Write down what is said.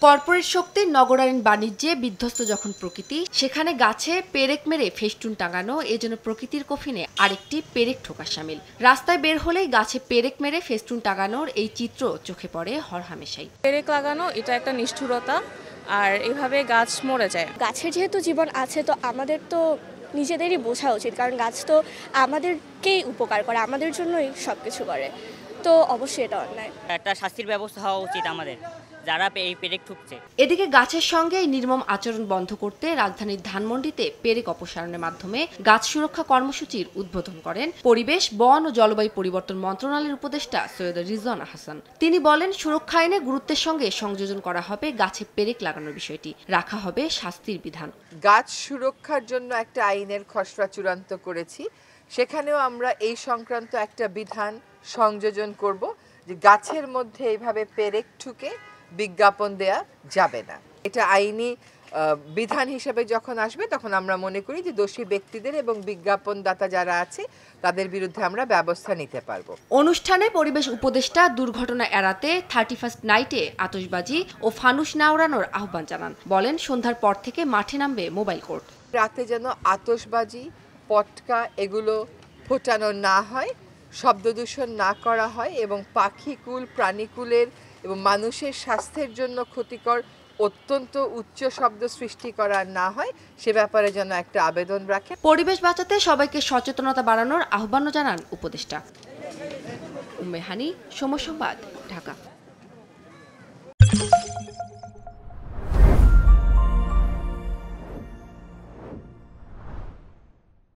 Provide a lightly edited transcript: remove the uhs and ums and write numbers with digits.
Corporate শক্তির নগরায়ণ বাণিজ্যে বিধ্বস্ত যখন প্রকৃতি, সেখানে গাছে পেরেক মেরে ফেস্টুন টাঙানো, এজন্য প্রকৃতির কফিনে আরেকটি পেরেক ঠোকা শামিল। রাস্তায় বের হলেই গাছে পেরেক মেরে ফেস্টুন টাঙানোর এই চিত্র চোখে পড়ে হরহামেশাই। পেরেক লাগানো এটা একটা নিষ্ঠুরতা, আর এভাবে গাছ মরে যায়। গাছের যেহেতু জীবন আছে, তো আমাদের তো নিজেদেরই বোঝা উচিত, কারণ গাছ তো আমাদেরকেই উপকার করে, আমাদের জন্যই সবকিছু করে, তো অবশ্যই এটা অন্যায়। একটা শাস্তির ব্যবস্থা হওয়া উচিত আমাদের যারা এই পেরেক ঠুকছে। এদিকে গাছের সঙ্গে এই নির্মম আচরণ বন্ধ করতে রাজধানীর ধানমন্ডিতে পেরেক অপসারণের মাধ্যমে গাছ সুরক্ষা কর্মসূচির উদ্বোধন করেন পরিবেশ, বন ও জলবায়ু পরিবর্তন মন্ত্রণালয়ের উপদেষ্টা সৈয়দ রিজওয়ানা হাসান। তিনি বলেন, সুরক্ষা আইনে গুরুত্বের সঙ্গে সংযোজন করা হবে গাছে পেরেক লাগানোর বিষয়টি, রাখা হবে শাস্তির বিধান। গাছ সুরক্ষার জন্য একটা আইনের খসড়া চূড়ান্ত করেছি, সেখানেও আমরা এই সংক্রান্ত একটা বিধান সংযোজন করব যে গাছের মধ্যে এইভাবে পেরেক ঠুকে বিজ্ঞাপন দেয়া যাবে না। এটা আইনি বিধান হিসেবে যখন আসবে, তখন আমরা মনে করি যে দোষী ব্যক্তিদের এবং বিজ্ঞাপনদাতা যারা আছে তাদের বিরুদ্ধে আমরা ব্যবস্থা নিতে পারবো। অনুষ্ঠানে পরিবেশ উপদেষ্টা দুর্ঘটনা এড়াতে 31 নাইটে আতশবাজি ও ফানুস না উড়ানোর আহ্বান জানান। বলেন, সন্ধ্যার পর থেকে মাঠে নামবে মোবাইল কোর্ট। রাতে যেন আতশবাজি, পটকা এগুলো ফোটানো না হয়, শব্দ দূষণ না করা হয় এবং পাখিকুল, প্রাণীকুলের এবং মানুষের স্বাস্থ্যের জন্য ক্ষতিকর অত্যন্ত উচ্চ শব্দ সৃষ্টি করা না হয়, সে ব্যাপারে যেন একটা আবেদন রাখে। পরিবেশ বাঁচাতে সবাইকে সচেতনতা বাড়ানোর আহ্বানও জানান উপদেষ্টা। উম্মে হানি, সময় সংবাদ, ঢাকা।